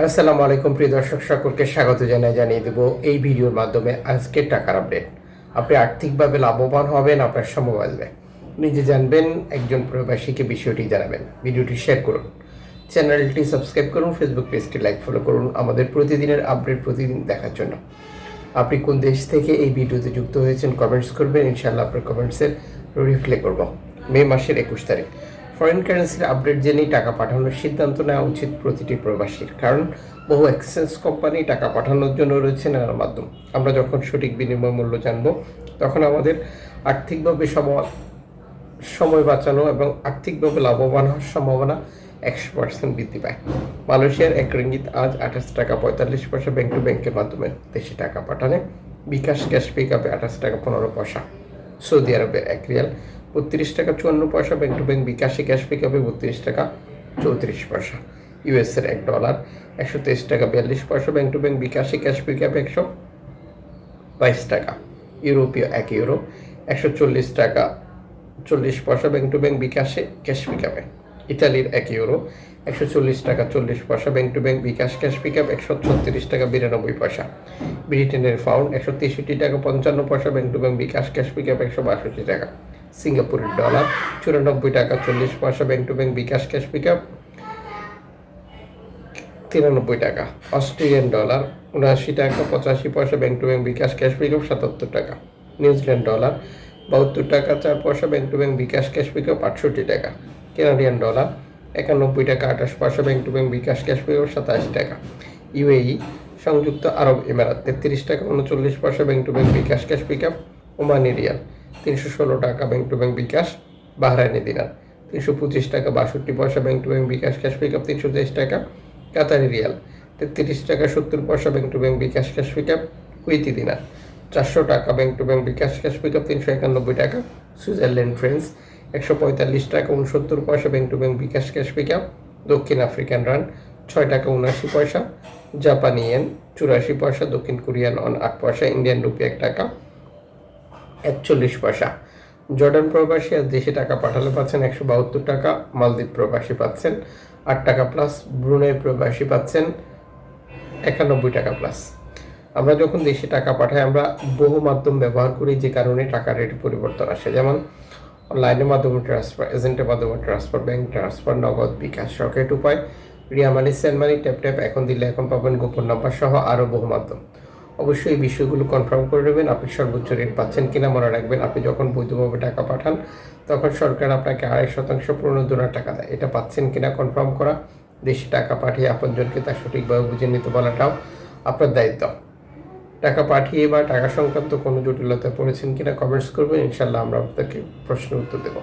আসসালামু আলাইকুম প্রিয় দর্শক, সকলকে স্বাগত জানিয়ে দেব এই ভিডিওর মাধ্যমে আজকের টাকার আপডেট। আপনি আর্থিকভাবে লাভবান হবেন, আপনার সময় বাঁচবে, নিজে জানবেন, একজন প্রবাসীকে বিষয়টি জানাবেন। ভিডিওটি শেয়ার করুন, চ্যানেলটি সাবস্ক্রাইব করুন, ফেসবুক পেজটি লাইক ফলো করুন আমাদের প্রতিদিনের আপডেট প্রতিদিন দেখার জন্য। আপনি কোন দেশ থেকে এই ভিডিওতে যুক্ত হয়েছেন কমেন্টস করবেন, ইনশাআল্লাহ আপনার কমেন্টসের রিপ্লাই করব। মে মাসের 21 তারিখ ফরেন কারেন্সির আপডেট জেনেই টাকা পাঠানোর সিদ্ধান্ত নেওয়া উচিত প্রতিটি প্রবাসীর, কারণ বহু এক্সচেঞ্জ কোম্পানি টাকা পাঠানোর জন্য রয়েছে নানা মাধ্যম। আমরা যখন সঠিক বিনিময় মূল্য জানব, তখন আমাদের আর্থিকভাবে সময় বাঁচানো এবং আর্থিকভাবে লাভবান হওয়ার সম্ভাবনা 100% বৃদ্ধি পায়। মালয়েশিয়ার 1 রিঙ্গিত আজ 28 টাকা 45 পয়সা ব্যাংক টু ব্যাংকের মাধ্যমে দেশে টাকা পাঠানে। বিকাশ ক্যাশ পিকআপে 28 টাকা 15 পয়সা। সৌদি আরবের 1 রিয়াল 32 টাকা 54 পয়সা ব্যাংক টু ব্যাংক বিকাশে ক্যাশ পিকআপে 32 টাকা 34 পয়সা। ইউএসের $1 123 টাকা 42 পয়সা ব্যাংক টু ব্যাংক বিকাশে ক্যাশ পিকআপে 122 টাকা। ইউরোপীয় 1 ইউরো 140 টাকা 40 পয়সা ব্যাংক টু ব্যাংক বিকাশে ক্যাশ পিকআপে। ইতালির 1 ইউরো 140 টাকা 40 পয়সা bank to bank bKash cash pickup 136 টাকা 92 পয়সা। ব্রিটেনের পাউন্ড 163 টাকা 55 পয়সা bank to bank bKash cash pickup 162 টাকা। সিঙ্গাপুরের ডলার 94 টাকা 40 পয়সা bank to bank bKash cash pickup 93 টাকা। অস্ট্রেলিয়ান ডলার 79 টাকা 85 পয়সা bank to bank bKash cash pickup 77 টাকা। নিউজিল্যান্ড ডলার 72 টাকা 4 পয়সা bank to bank bKash cash pickup 68 টাকা। কানাডিয়ান ডলার 91 টাকা 28 পয়সা bank to bank bKash cash pickup 87 টাকা। ইউএই সংযুক্ত আরব এমিরাত 33 টাকা 39 পয়সা bank to bank bKash cash pickup. Omani riyal 316 টাকা bank to bank bKash. Bahraini dinar 325 টাকা 62 পয়সা bank to bank bKash cash pickup 323 টাকা। কাতারি রিয়াল 33 টাকা 70 পয়সা bank to bank bKash cash pickup. Kuwaiti dinar 400 টাকা bank to bank bKash cash pickup 391 টাকা। Switzerland francs 145 টাকা 69 পয়সা bank to bank bKash cash pickup. দক্ষিণ আফ্রিকান রান 6 টাকা 79 পয়সা। জাপানি ইয়েন 84 পয়সা। দক্ষিণ কোরিয়ান অন 8 পয়সা। ইন্ডিয়ান রুপি 1 টাকা 41 পয়সা। জর্ডান প্রবাসী আজ দেশে টাকা পাঠালে পাচ্ছেন 172 টাকা। মালদ্বীপ প্রবাসী পাচ্ছেন 8 টাকা প্লাস। ব্রুনাই প্রবাসী পাচ্ছেন 91 টাকা প্লাস। আমরা যখন দেশে টাকা পাঠাই, আমরা বহু মাধ্যম ব্যবহার করি, যে কারণে টাকার রেট পরিবর্তন আসে। যেমন অনলাইনের মাধ্যমে ট্রান্সফার, এজেন্টের মাধ্যমে ট্রান্সফার, ব্যাংক ট্রান্সফার, নগদ, বিকাশ, রকেট উপায়, রিয়া মানি, সেন্ড মানি, ট্যাপ এখন দিলে এখন পাবেন, গোপন নাম্বার সহ আরও বহু মাধ্যম। অবশ্যই এই বিষয়গুলো কনফার্ম করে নেবেন আপনি সর্বোচ্চ রেট পাচ্ছেন কিনা। মনে রাখবেন, আপনি যখন বৈধভাবে টাকা পাঠান, তখন সরকার আপনাকে 2.5% প্রণোদনার টাকা দেয়। এটা পাচ্ছেন কিনা কনফার্ম করা, দেশে টাকা পাঠিয়ে আপনজনকে তা সঠিকভাবে বুঝে নিতে বলাটাও আপনার দায়িত্ব। টাকা পাঠিয়ে বা টাকা সংক্রান্ত কোনো জটিলতায় পড়েছেন কিনা কমেন্টস করবেন, ইনশাল্লাহ আমরা আপনাকে প্রশ্নের উত্তর দেবো।